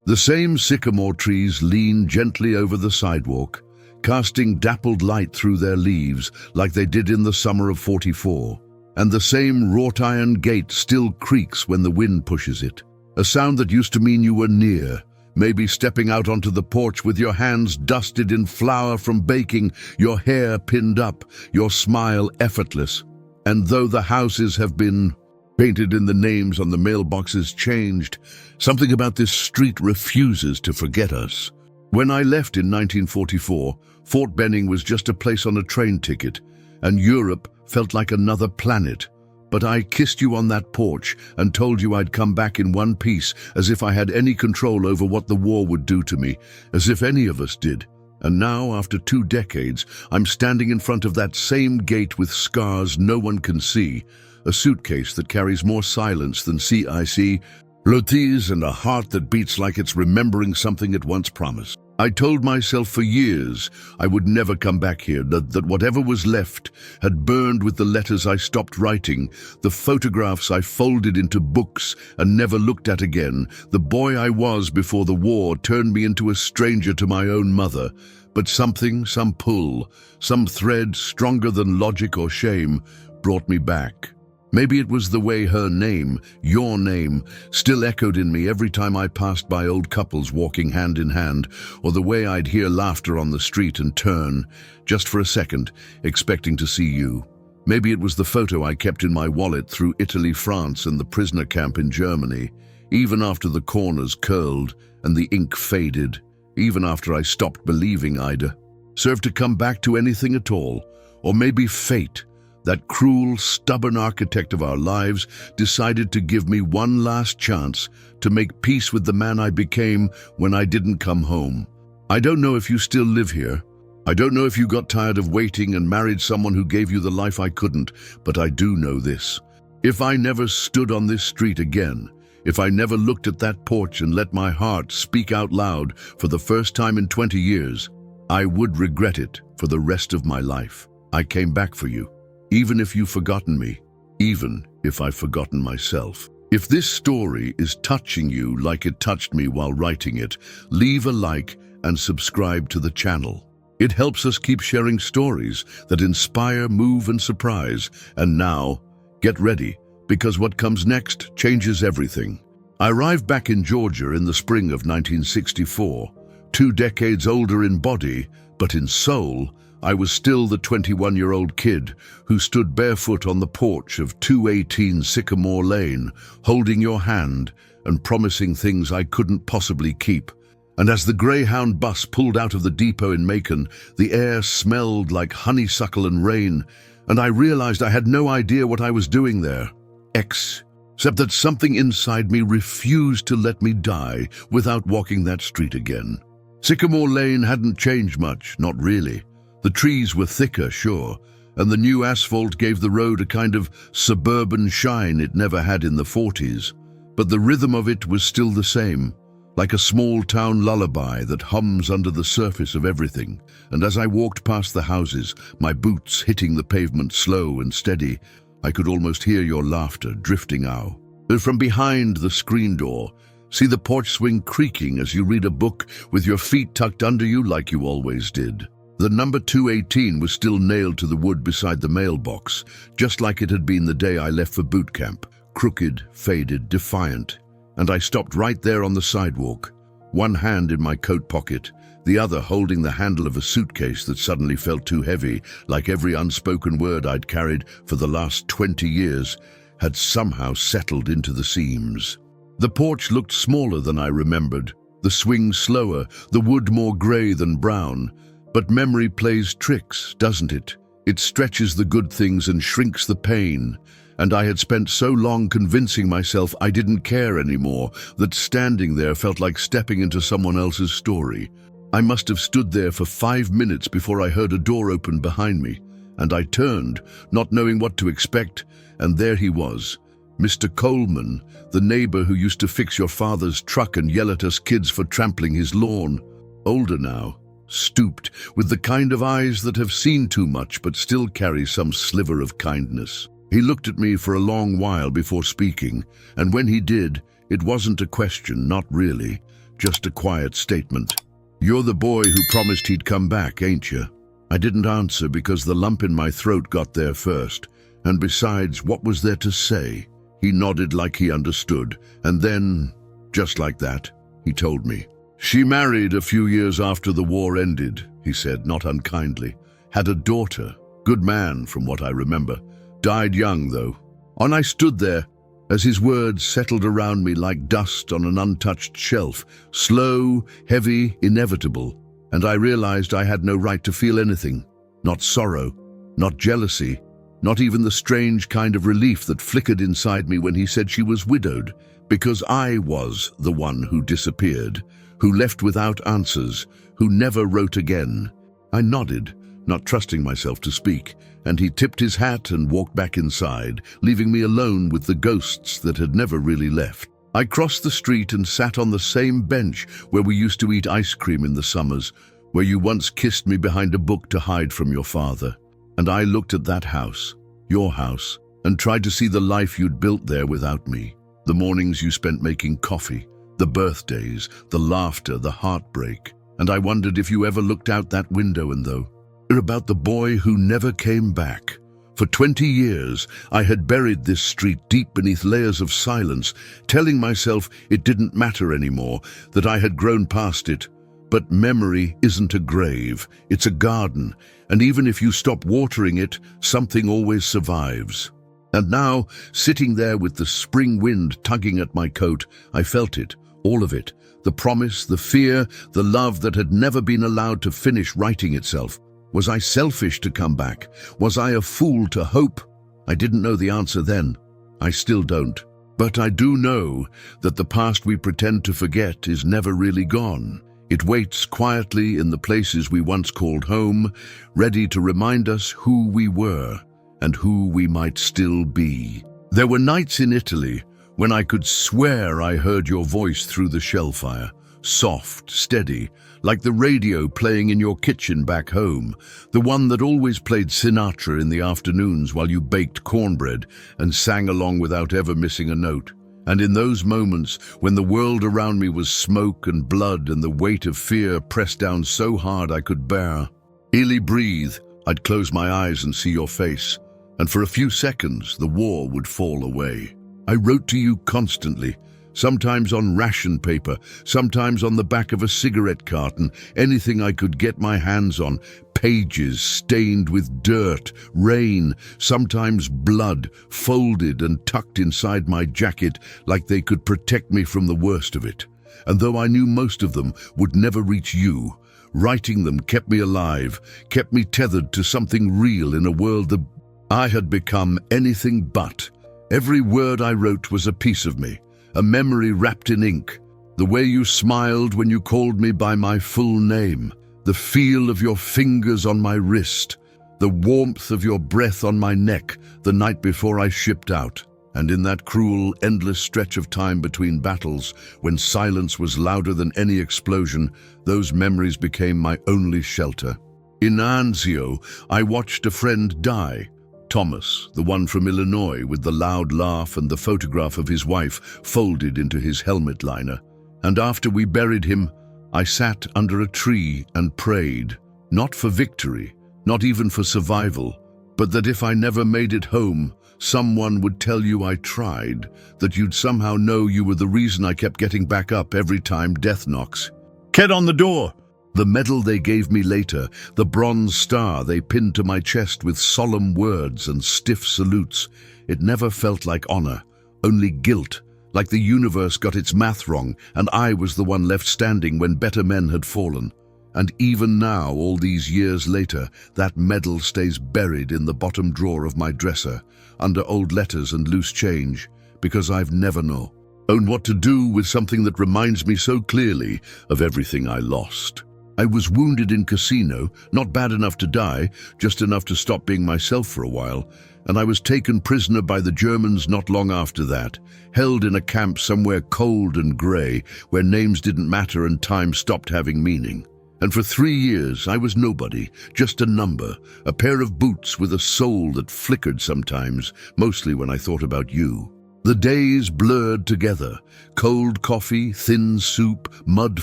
The same sycamore trees lean gently over the sidewalk, casting dappled light through their leaves like they did in the summer of '44. And the same wrought iron gate still creaks when the wind pushes it. A sound that used to mean you were near, maybe stepping out onto the porch with your hands dusted in flour from baking, your hair pinned up, your smile effortless. And though the houses have been painted and the names on the mailboxes changed, something about this street refuses to forget us. When I left in 1944, Fort Benning was just a place on a train ticket, and Europe felt like another planet. But I kissed you on that porch and told you I'd come back in one piece, as if I had any control over what the war would do to me, as if any of us did. And now, after 2 decades, I'm standing in front of that same gate with scars no one can see, a suitcase that carries more silence than CIC, rôtis, and a heart that beats like it's remembering something it once promised. I told myself for years I would never come back here, that whatever was left had burned with the letters I stopped writing, the photographs I folded into books and never looked at again. The boy I was before the war turned me into a stranger to my own mother. But something, some pull, some thread stronger than logic or shame, brought me back. Maybe it was the way her name, your name, still echoed in me every time I passed by old couples walking hand in hand, or the way I'd hear laughter on the street and turn, just for a second, expecting to see you. Maybe it was the photo I kept in my wallet through Italy, France, and the prisoner camp in Germany, even after the corners curled and the ink faded, even after I stopped believing I'd serve to come back to anything at all. Or maybe fate, that cruel, stubborn architect of our lives, decided to give me one last chance to make peace with the man I became when I didn't come home. I don't know if you still live here. I don't know if you got tired of waiting and married someone who gave you the life I couldn't, but I do know this. If I never stood on this street again, if I never looked at that porch and let my heart speak out loud for the first time in 20 years, I would regret it for the rest of my life. I came back for you. Even if you've forgotten me, even if I've forgotten myself. If this story is touching you like it touched me while writing it, leave a like and subscribe to the channel. It helps us keep sharing stories that inspire, move, and surprise. And now, get ready, because what comes next changes everything. I arrived back in Georgia in the spring of 1964, 2 decades older in body, but in soul, I was still the 21-year-old kid who stood barefoot on the porch of 218 Sycamore Lane, holding your hand and promising things I couldn't possibly keep. And as the Greyhound bus pulled out of the depot in Macon, the air smelled like honeysuckle and rain, and I realized I had no idea what I was doing there. Except that something inside me refused to let me die without walking that street again. Sycamore Lane hadn't changed much, not really. The trees were thicker, sure, and the new asphalt gave the road a kind of suburban shine it never had in the '40s. But the rhythm of it was still the same, like a small-town lullaby that hums under the surface of everything. And as I walked past the houses, my boots hitting the pavement slow and steady, I could almost hear your laughter drifting out. From behind the screen door, see the porch swing creaking as you read a book with your feet tucked under you like you always did. The number 218 was still nailed to the wood beside the mailbox, just like it had been the day I left for boot camp, crooked, faded, defiant. And I stopped right there on the sidewalk, one hand in my coat pocket, the other holding the handle of a suitcase that suddenly felt too heavy, like every unspoken word I'd carried for the last 20 years had somehow settled into the seams. The porch looked smaller than I remembered, the swing slower, the wood more gray than brown. But memory plays tricks, doesn't it? It stretches the good things and shrinks the pain. And I had spent so long convincing myself I didn't care anymore that standing there felt like stepping into someone else's story. I must have stood there for 5 minutes before I heard a door open behind me, and I turned, not knowing what to expect, and there he was, Mr. Coleman, the neighbor who used to fix your father's truck and yell at us kids for trampling his lawn. Older now, stooped, with the kind of eyes that have seen too much but still carry some sliver of kindness. He looked at me for a long while before speaking, and when he did, it wasn't a question, not really, just a quiet statement. "You're the boy who promised he'd come back, ain't you?" I didn't answer because the lump in my throat got there first, and besides, what was there to say? He nodded like he understood, and then, just like that, he told me. "She married a few years after the war ended," he said, not unkindly. "Had a daughter. Good man, from what I remember. Died young, though." And I stood there, as his words settled around me like dust on an untouched shelf, slow, heavy, inevitable, and I realized I had no right to feel anything. Not sorrow, not jealousy, not even the strange kind of relief that flickered inside me when he said she was widowed, because I was the one who disappeared, who left without answers, who never wrote again. I nodded, not trusting myself to speak, and he tipped his hat and walked back inside, leaving me alone with the ghosts that had never really left. I crossed the street and sat on the same bench where we used to eat ice cream in the summers, where you once kissed me behind a book to hide from your father. And I looked at that house, your house, and tried to see the life you'd built there without me. The mornings you spent making coffee, the birthdays, the laughter, the heartbreak. And I wondered if you ever looked out that window and though. About the boy who never came back. For 20 years, I had buried this street deep beneath layers of silence, telling myself it didn't matter anymore, that I had grown past it. But memory isn't a grave, it's a garden, and even if you stop watering it, something always survives. And now, sitting there with the spring wind tugging at my coat, I felt it, all of it, the promise, the fear, the love that had never been allowed to finish writing itself. Was I selfish to come back? Was I a fool to hope? I didn't know the answer then. I still don't. But I do know that the past we pretend to forget is never really gone. It waits quietly in the places we once called home, ready to remind us who we were and who we might still be. There were nights in Italy when I could swear I heard your voice through the shellfire, soft, steady, like the radio playing in your kitchen back home, the one that always played Sinatra in the afternoons while you baked cornbread and sang along without ever missing a note. And in those moments, when the world around me was smoke and blood and the weight of fear pressed down so hard I could bear, barely breathe, I'd close my eyes and see your face, and for a few seconds the war would fall away. I wrote to you constantly, sometimes on ration paper, sometimes on the back of a cigarette carton, anything I could get my hands on, pages stained with dirt, rain, sometimes blood, folded and tucked inside my jacket like they could protect me from the worst of it. And though I knew most of them would never reach you, writing them kept me alive, kept me tethered to something real in a world that I had become anything but. Every word I wrote was a piece of me, a memory wrapped in ink. The way you smiled when you called me by my full name, the feel of your fingers on my wrist, the warmth of your breath on my neck the night before I shipped out. And in that cruel, endless stretch of time between battles, when silence was louder than any explosion, those memories became my only shelter. In Anzio, I watched a friend die. Thomas, the one from Illinois, with the loud laugh and the photograph of his wife folded into his helmet liner. And after we buried him, I sat under a tree and prayed, not for victory, not even for survival, but that if I never made it home, someone would tell you I tried, that you'd somehow know you were the reason I kept getting back up every time death knocks. "Get on the door!" The medal they gave me later, the bronze star they pinned to my chest with solemn words and stiff salutes, it never felt like honor, only guilt, like the universe got its math wrong and I was the one left standing when better men had fallen. And even now, all these years later, that medal stays buried in the bottom drawer of my dresser, under old letters and loose change, because I've never known what to do with something that reminds me so clearly of everything I lost. I was wounded in Casino, not bad enough to die, just enough to stop being myself for a while, and I was taken prisoner by the Germans not long after that, held in a camp somewhere cold and grey, where names didn't matter and time stopped having meaning. And for 3 years I was nobody, just a number, a pair of boots with a soul that flickered sometimes, mostly when I thought about you. The days blurred together. Cold coffee, thin soup, mud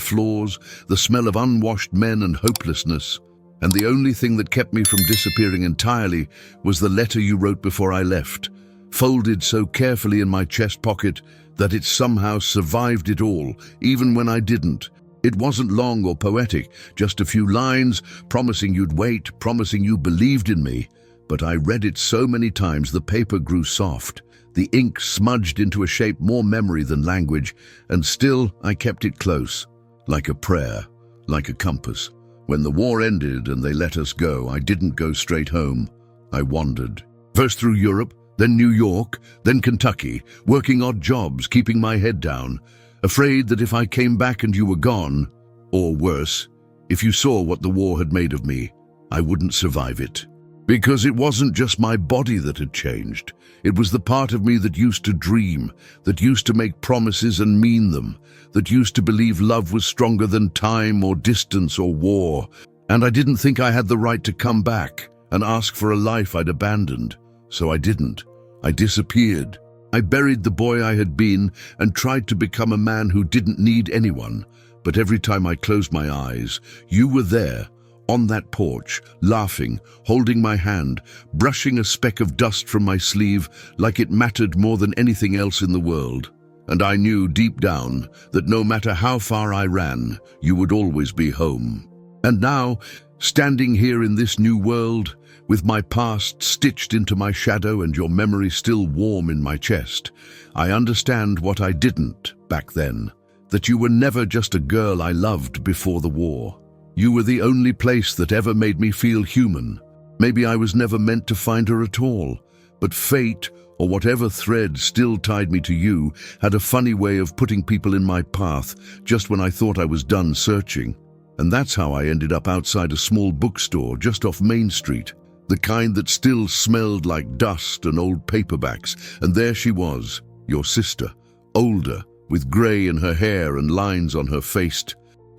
floors, the smell of unwashed men and hopelessness. And the only thing that kept me from disappearing entirely was the letter you wrote before I left, folded so carefully in my chest pocket that it somehow survived it all, even when I didn't. It wasn't long or poetic, just a few lines, promising you'd wait, promising you believed in me. But I read it so many times the paper grew soft. The ink smudged into a shape more memory than language, and still I kept it close, like a prayer, like a compass. When the war ended and they let us go, I didn't go straight home. I wandered. First through Europe, then New York, then Kentucky, working odd jobs, keeping my head down, afraid that if I came back and you were gone, or worse, if you saw what the war had made of me, I wouldn't survive it. Because it wasn't just my body that had changed. It was the part of me that used to dream, that used to make promises and mean them, that used to believe love was stronger than time or distance or war. And I didn't think I had the right to come back and ask for a life I'd abandoned. So I didn't. I disappeared. I buried the boy I had been and tried to become a man who didn't need anyone. But every time I closed my eyes, you were there, on that porch, laughing, holding my hand, brushing a speck of dust from my sleeve like it mattered more than anything else in the world. And I knew deep down that no matter how far I ran, you would always be home. And now, standing here in this new world, with my past stitched into my shadow and your memory still warm in my chest, I understand what I didn't back then, that you were never just a girl I loved before the war. You were the only place that ever made me feel human. Maybe I was never meant to find her at all, but fate, or whatever thread still tied me to you, had a funny way of putting people in my path just when I thought I was done searching. And that's how I ended up outside a small bookstore just off Main Street, the kind that still smelled like dust and old paperbacks. And there she was, your sister, older, with grey in her hair and lines on her face,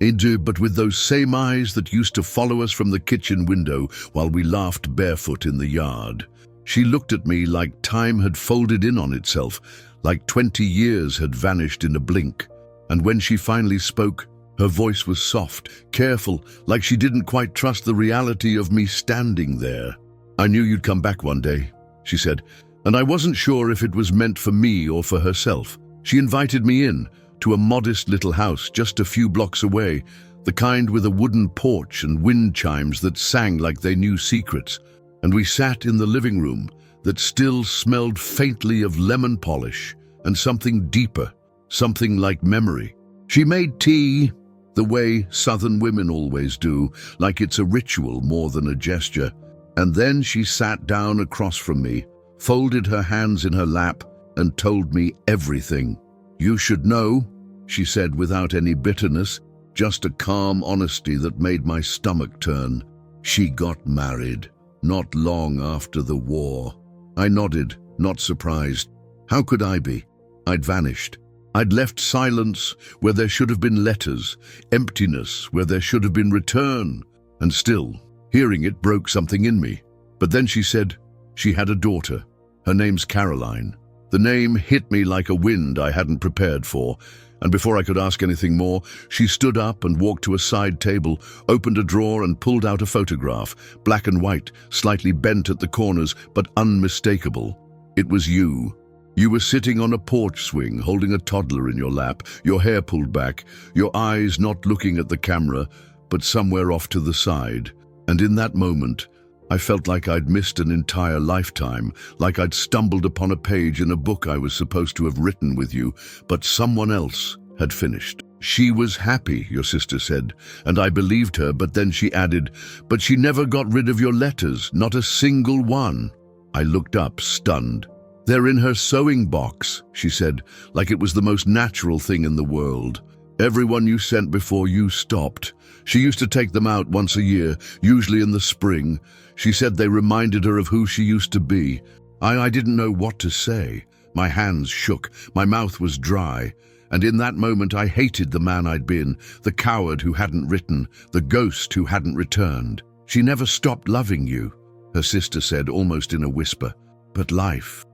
but with those same eyes that used to follow us from the kitchen window while we laughed barefoot in the yard. She looked at me like time had folded in on itself, like 20 years had vanished in a blink. And when she finally spoke, her voice was soft, careful, like she didn't quite trust the reality of me standing there. "I knew you'd come back one day," she said, and I wasn't sure if it was meant for me or for herself. She invited me in, to a modest little house just a few blocks away, the kind with a wooden porch and wind chimes that sang like they knew secrets. And we sat in the living room that still smelled faintly of lemon polish and something deeper, something like memory. She made tea, the way Southern women always do, like it's a ritual more than a gesture. And then she sat down across from me, folded her hands in her lap, and told me everything. "You should know," she said without any bitterness, just a calm honesty that made my stomach turn. "She got married, not long after the war." I nodded, not surprised. How could I be? I'd vanished. I'd left silence where there should have been letters, emptiness where there should have been return. And still, hearing it broke something in me. But then she said she had a daughter. Her name's Caroline. The name hit me like a wind I hadn't prepared for, and before I could ask anything more, she stood up and walked to a side table, opened a drawer and pulled out a photograph, black and white, slightly bent at the corners, but unmistakable. It was you. You were sitting on a porch swing, holding a toddler in your lap, your hair pulled back, your eyes not looking at the camera, but somewhere off to the side. And in that moment, I felt like I'd missed an entire lifetime, like I'd stumbled upon a page in a book I was supposed to have written with you, but someone else had finished. "She was happy," your sister said, and I believed her, but then she added, "But she never got rid of your letters, not a single one." I looked up, stunned. "They're in her sewing box," she said, like it was the most natural thing in the world. "Everyone you sent before you stopped. She used to take them out once a year, usually in the spring. She said they reminded her of who she used to be." I didn't know what to say. My hands shook, my mouth was dry, and in that moment I hated the man I'd been, the coward who hadn't written, the ghost who hadn't returned. "She never stopped loving you," her sister said almost in a whisper. "But life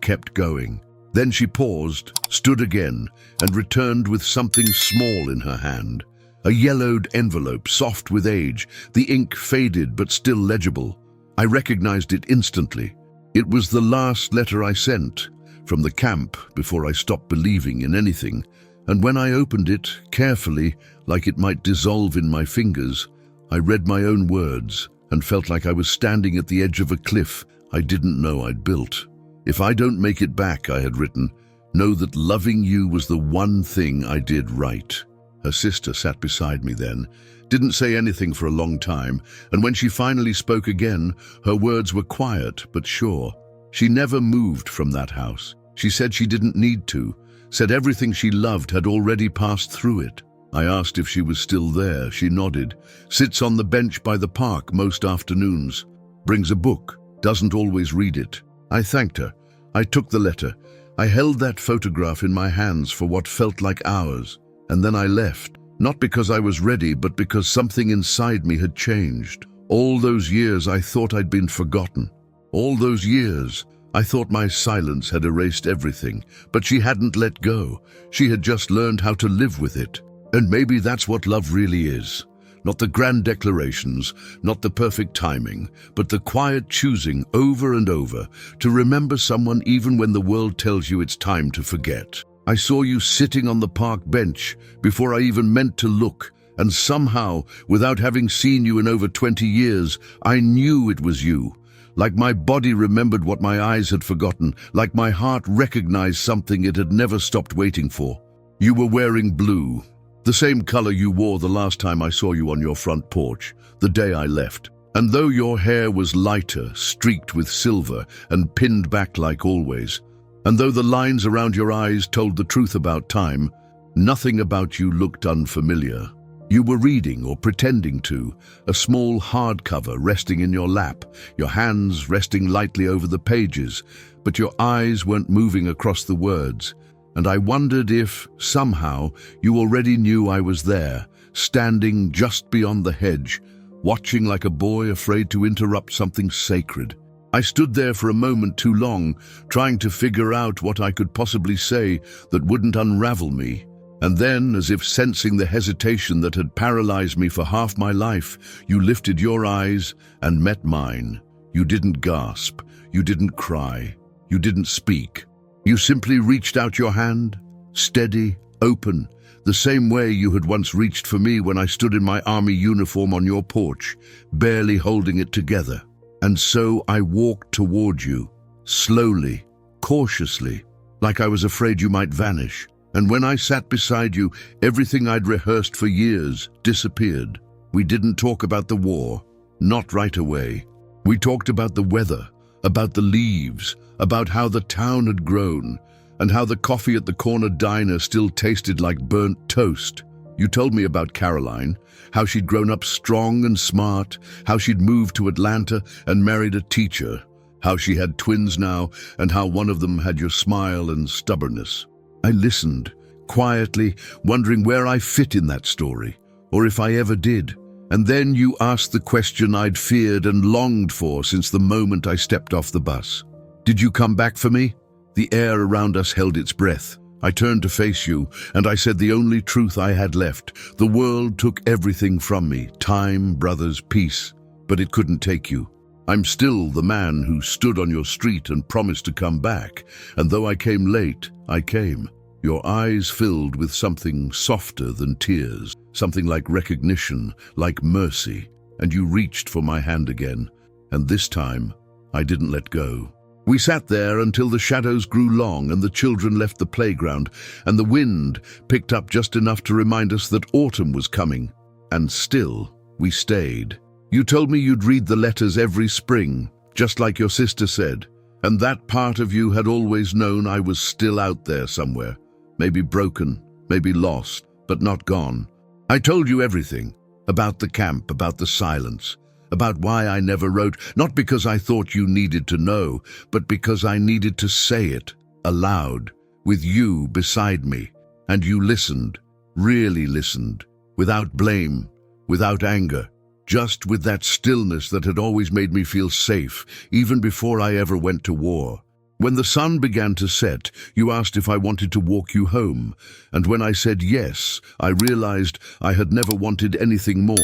kept going. Then she paused, stood again, and returned with something small in her hand. A yellowed envelope, soft with age, the ink faded but still legible. I recognized it instantly. It was the last letter I sent from the camp before I stopped believing in anything, and when I opened it, carefully, like it might dissolve in my fingers, I read my own words and felt like I was standing at the edge of a cliff I didn't know I'd built. "If I don't make it back," I had written, "know that loving you was the one thing I did right." Her sister sat beside me then, didn't say anything for a long time, and when she finally spoke again, her words were quiet but sure. She never moved from that house. She said she didn't need to, said everything she loved had already passed through it. I asked if she was still there. She nodded. Sits on the bench by the park most afternoons. Brings a book, doesn't always read it. I thanked her. I took the letter. I held that photograph in my hands for what felt like hours, and then I left. Not because I was ready, but because something inside me had changed. All those years I thought I'd been forgotten. All those years I thought my silence had erased everything, but she hadn't let go. She had just learned how to live with it. And maybe that's what love really is. Not the grand declarations, not the perfect timing, but the quiet choosing over and over to remember someone even when the world tells you it's time to forget. I saw you sitting on the park bench before I even meant to look, and somehow, without having seen you in over 20 years, I knew it was you. Like my body remembered what my eyes had forgotten, like my heart recognized something it had never stopped waiting for. You were wearing blue. The same color you wore the last time I saw you on your front porch, the day I left. And though your hair was lighter, streaked with silver, and pinned back like always, and though the lines around your eyes told the truth about time, nothing about you looked unfamiliar. You were reading or pretending to, a small hardcover resting in your lap, your hands resting lightly over the pages, but your eyes weren't moving across the words. And I wondered if, somehow, you already knew I was there, standing just beyond the hedge, watching like a boy afraid to interrupt something sacred. I stood there for a moment too long, trying to figure out what I could possibly say that wouldn't unravel me. And then, as if sensing the hesitation that had paralyzed me for half my life, you lifted your eyes and met mine. You didn't gasp, you didn't cry, you didn't speak. You simply reached out your hand, steady, open, the same way you had once reached for me when I stood in my army uniform on your porch, barely holding it together. And so I walked toward you, slowly, cautiously, like I was afraid you might vanish. And when I sat beside you, everything I'd rehearsed for years disappeared. We didn't talk about the war, not right away. We talked about the weather, about the leaves, about how the town had grown, and how the coffee at the corner diner still tasted like burnt toast. You told me about Caroline, how she'd grown up strong and smart, how she'd moved to Atlanta and married a teacher, how she had twins now, and how one of them had your smile and stubbornness. I listened, quietly, wondering where I fit in that story, or if I ever did. And then you asked the question I'd feared and longed for since the moment I stepped off the bus. Did you come back for me? The air around us held its breath. I turned to face you, and I said the only truth I had left. The world took everything from me, time, brothers, peace, but it couldn't take you. I'm still the man who stood on your street and promised to come back, and though I came late, I came. Your eyes filled with something softer than tears, something like recognition, like mercy, and you reached for my hand again, and this time I didn't let go. We sat there until the shadows grew long and the children left the playground, and the wind picked up just enough to remind us that autumn was coming. And still, we stayed. You told me you'd read the letters every spring, just like your sister said, and that part of you had always known I was still out there somewhere, maybe broken, maybe lost, but not gone. I told you everything, about the camp, about the silence, about why I never wrote, not because I thought you needed to know, but because I needed to say it, aloud, with you beside me. And you listened, really listened, without blame, without anger, just with that stillness that had always made me feel safe, even before I ever went to war. When the sun began to set, you asked if I wanted to walk you home, and when I said yes, I realized I had never wanted anything more.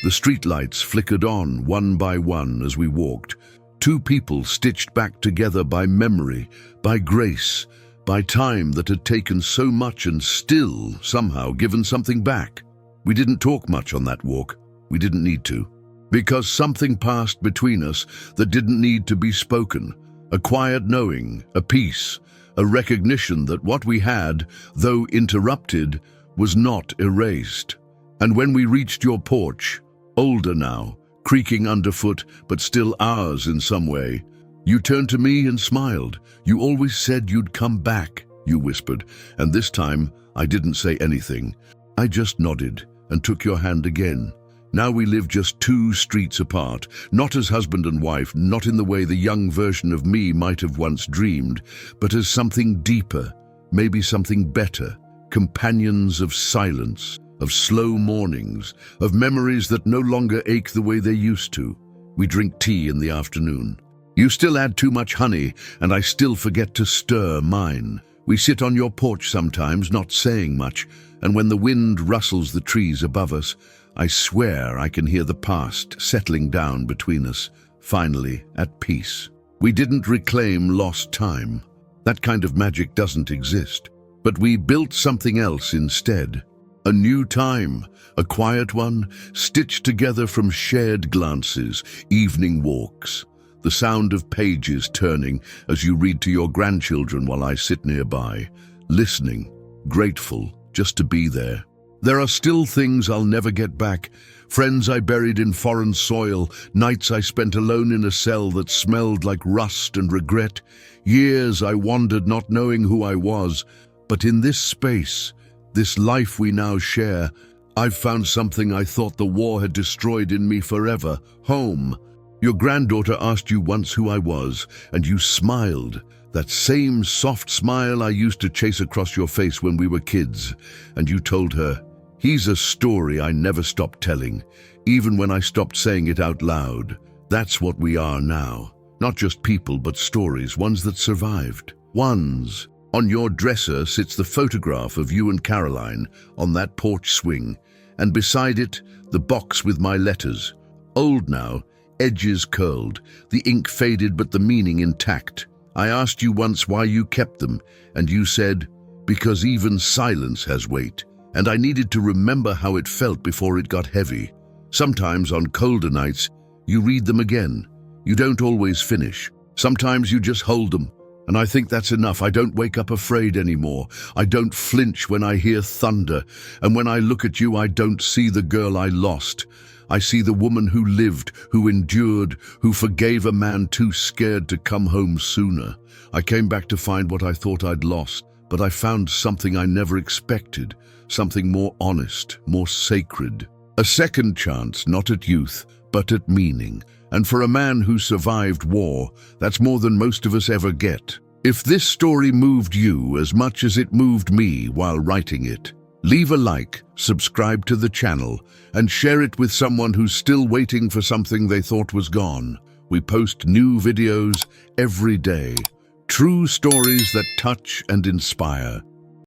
The streetlights flickered on, one by one, as we walked. Two people stitched back together by memory, by grace, by time that had taken so much and still, somehow, given something back. We didn't talk much on that walk. We didn't need to. Because something passed between us that didn't need to be spoken. A quiet knowing, a peace, a recognition that what we had, though interrupted, was not erased. And when we reached your porch, older now, creaking underfoot, but still ours in some way, you turned to me and smiled. You always said you'd come back, you whispered, and this time I didn't say anything. I just nodded and took your hand again. Now we live just 2 streets apart, not as husband and wife, not in the way the young version of me might have once dreamed, but as something deeper, maybe something better, companions of silence, of slow mornings, of memories that no longer ache the way they used to. We drink tea in the afternoon. You still add too much honey, and I still forget to stir mine. We sit on your porch sometimes, not saying much, and when the wind rustles the trees above us, I swear I can hear the past settling down between us, finally at peace. We didn't reclaim lost time. That kind of magic doesn't exist. But we built something else instead. A new time, a quiet one, stitched together from shared glances, evening walks, the sound of pages turning as you read to your grandchildren while I sit nearby, listening, grateful just to be there. There are still things I'll never get back, friends I buried in foreign soil, nights I spent alone in a cell that smelled like rust and regret, years I wandered not knowing who I was. But in this space, this life we now share, I've found something I thought the war had destroyed in me forever: home. Your granddaughter asked you once who I was, and you smiled. That same soft smile I used to chase across your face when we were kids. And you told her, "He's a story I never stopped telling, even when I stopped saying it out loud." That's what we are now. Not just people, but stories, ones that survived. Ones. On your dresser sits the photograph of you and Caroline on that porch swing, and beside it, the box with my letters. Old now, edges curled, the ink faded but the meaning intact. I asked you once why you kept them, and you said, "Because even silence has weight." And I needed to remember how it felt before it got heavy. Sometimes on colder nights, you read them again. You don't always finish. Sometimes you just hold them. And I think that's enough. I don't wake up afraid anymore. I don't flinch when I hear thunder. And when I look at you, I don't see the girl I lost. I see the woman who lived, who endured, who forgave a man too scared to come home sooner. I came back to find what I thought I'd lost, but I found something I never expected, something more honest, more sacred. A second chance, not at youth, but at meaning. And for a man who survived war, that's more than most of us ever get. If this story moved you as much as it moved me while writing it, leave a like, subscribe to the channel, and share it with someone who's still waiting for something they thought was gone. We post new videos every day. True stories that touch and inspire.